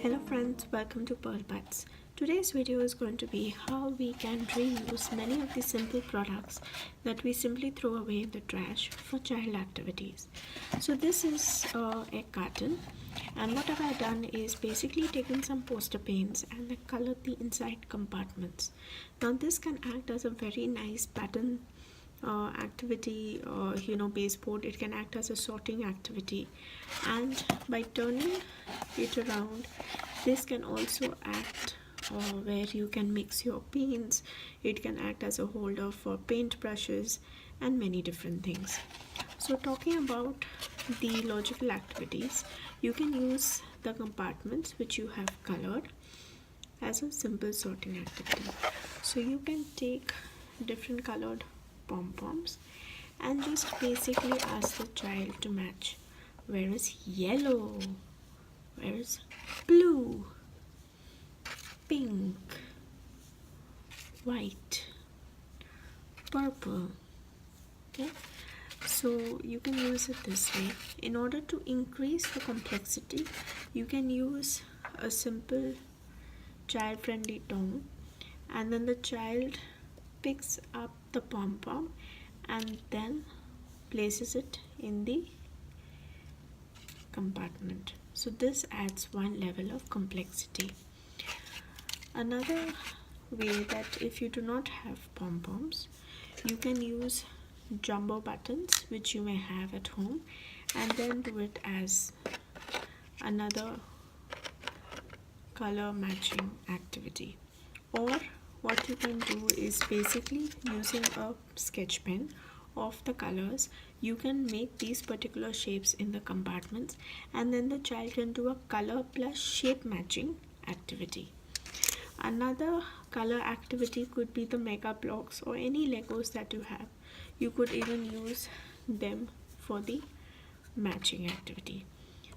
Hello friends, welcome to Pearl Buds. Today's video is going to be how we can reuse many of the simple products that we simply throw away in the trash for child activities. So this is a carton, and what have I done is basically taken some poster paints and I colored the inside compartments. Now this can act as a very nice pattern activity, baseboard. It can act as a sorting activity, and by turning it around, this can also act where you can mix your paints. It can act as a holder for paint brushes and many different things. So talking about the logical activities, you can use the compartments which you have colored as a simple sorting activity. So you can take different colored pom-poms and just basically ask the child to match. Where is yellow? Where is blue? Pink? White? Purple? Okay, so you can use it this way. In order to increase the complexity, you can use a simple child-friendly tone, and then the child picks up the pom-pom and then places it in the compartment. So this adds one level of complexity. Another way that if you do not have pom-poms, you can use jumbo buttons which you may have at home and then do it as another color matching activity. Or what you can do is basically using a sketch pen of the colors, you can make these particular shapes in the compartments, and then the child can do a color plus shape matching activity. Another color activity could be the mega blocks or any Legos that you have. You could even use them for the matching activity.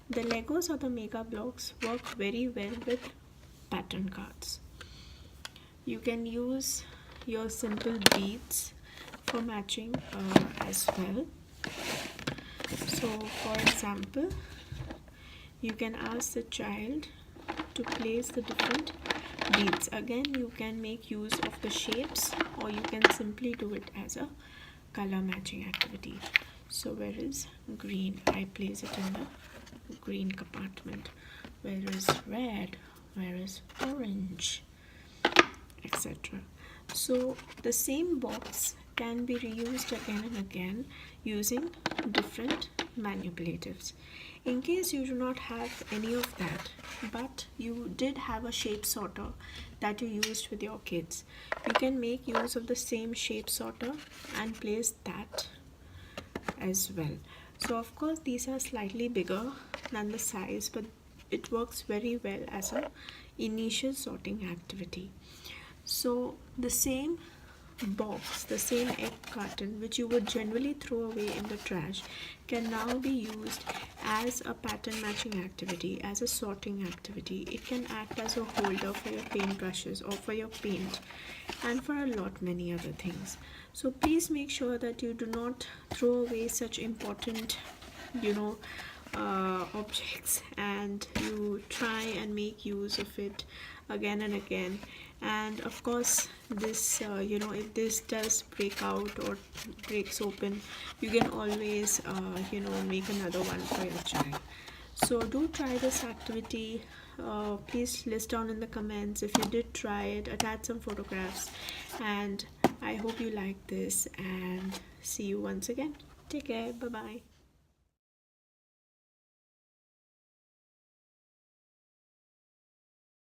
The Legos or the mega blocks work very well with pattern cards. You can use your simple beads for matching as well. So for example, you can ask the child to place the different beads. Again, you can make use of the shapes, or you can simply do it as a color matching activity. So where is green? I place it in the green compartment. Where is red? Where is orange? Etc. So the same box can be reused again and again using different manipulatives. In case you do not have any of that, but you did have a shape sorter that you used with your kids, you can make use of the same shape sorter and place that as well. So of course these are slightly bigger than the size, but it works very well as a initial sorting activity. So the same box, the same egg carton which you would generally throw away in the trash can now be used as a pattern matching activity, as a sorting activity. It can act as a holder for your paint brushes or for your paint, and for a lot many other things. So please make sure that you do not throw away such important objects, and you try and make use of it again and again. And of course this if this does break out or breaks open, you can always make another one for your child. So do try this activity. Please list down in the comments if you did try it, attach some photographs, and I hope you like this, and see you once again. Take care. Bye bye.